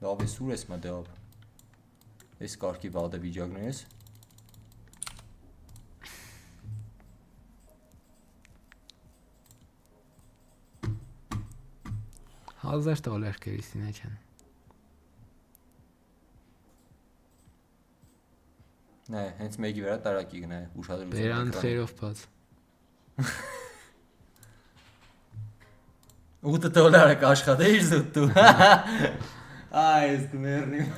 Լավ է սուր ես մտավ։ Այս կարգի վադը վիճակն ես։ $1000 կերիսին է չեն։ Նայ, հենց մեկի վրա տարակի գնա, ուշադրություն։ Բերանդ խերով բաց։ $8 կաշխատեիր զուտու։ Այ, ես կմեռնիմ։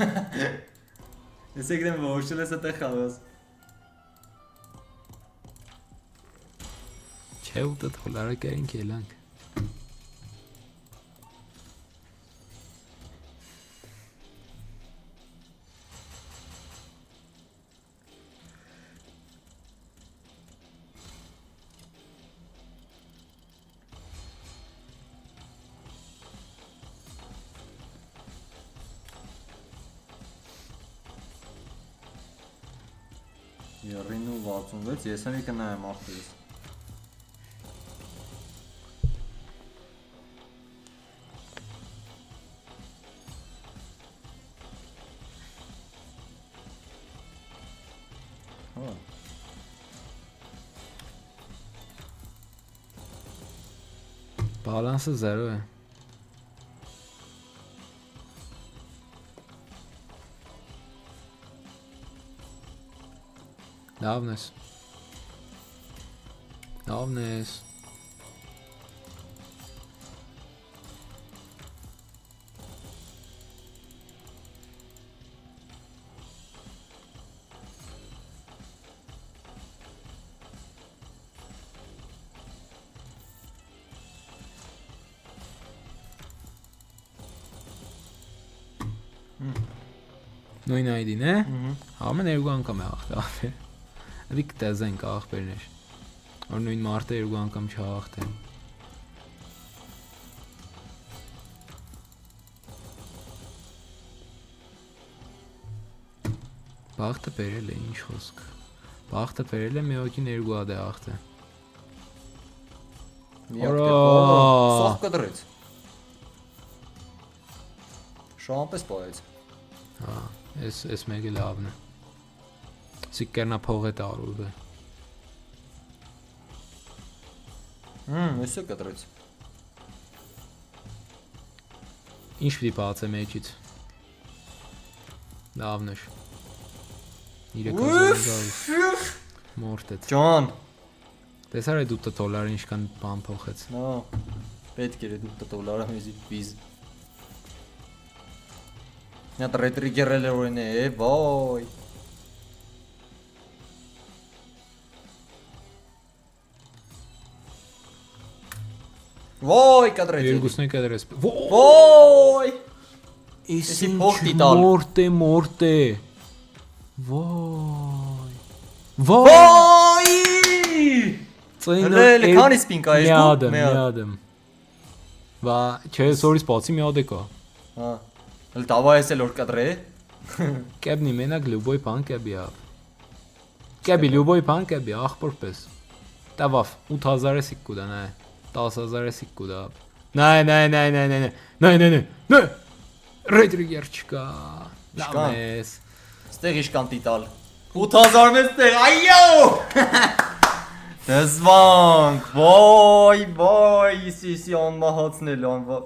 Ես եկնեմ ոչել ես այդտեղ խալոս։ Չէ $8 կերինք ելանք։ Երին ու 66, ես եմ եկը նայեմ աղբերս։ Բալանսը 0 է։ Լավն ես։ Լավն ես։ Նույն ID-ն է։ Համը երկու անգամ է ախտել։ Դի կտեզենք ախպերներ։ Որ նույն մարտը երկու անգամ չաղախտեն։ Բախտը բերել է, ինչ խոսք։ Բախտը բերել է մի հոգին երկու հատ է ախտը։ Սով կդրեց։ Շամպես պայեց։ Հա, ես մեկը լավն է։ Սիկերնա փող է տարուր է։ Եսը կտրեց։ Ինչ պիտի բացե մեջից։ Լավն էր։ 3000 մորտեց։ Ջան։ Տեսար այդ $8 ինչքան բան փոխեց։ Նո։ Պետք էր $8 մեզի վիզ։ Նա տրետրիգերել է որին է, վայ։ Ոյ, կադրեց։ Երկուսն է կադրես։ Ոյ։ Իսին փող դիտալ։ մորտե։ Ոյ։ Ոյ։ Ծայնը քանի սպինկա է երկու։ Միադեմ։ Վա, չէ, սորի սպացի մի հատ է կա։ Հա։ Էլ դավայ ես էլ որ կադրե։ Կեբնի մենակ լյուբոյ բան կեբի ավ։ Կեբի լյուբոյ բան կեբի ախպոր պես։ Տավավ 8000 էսիկ կուտա նայ։ 10000 էսիկ կուտա։ Նայ։ Ռետրիգեր չկա։ Լամես։ Ստեղ իշքան տիտալ։ 8000 մեծ տեղ, այո։ Դզվանք, ոյ, իսի անմահացնել անվա։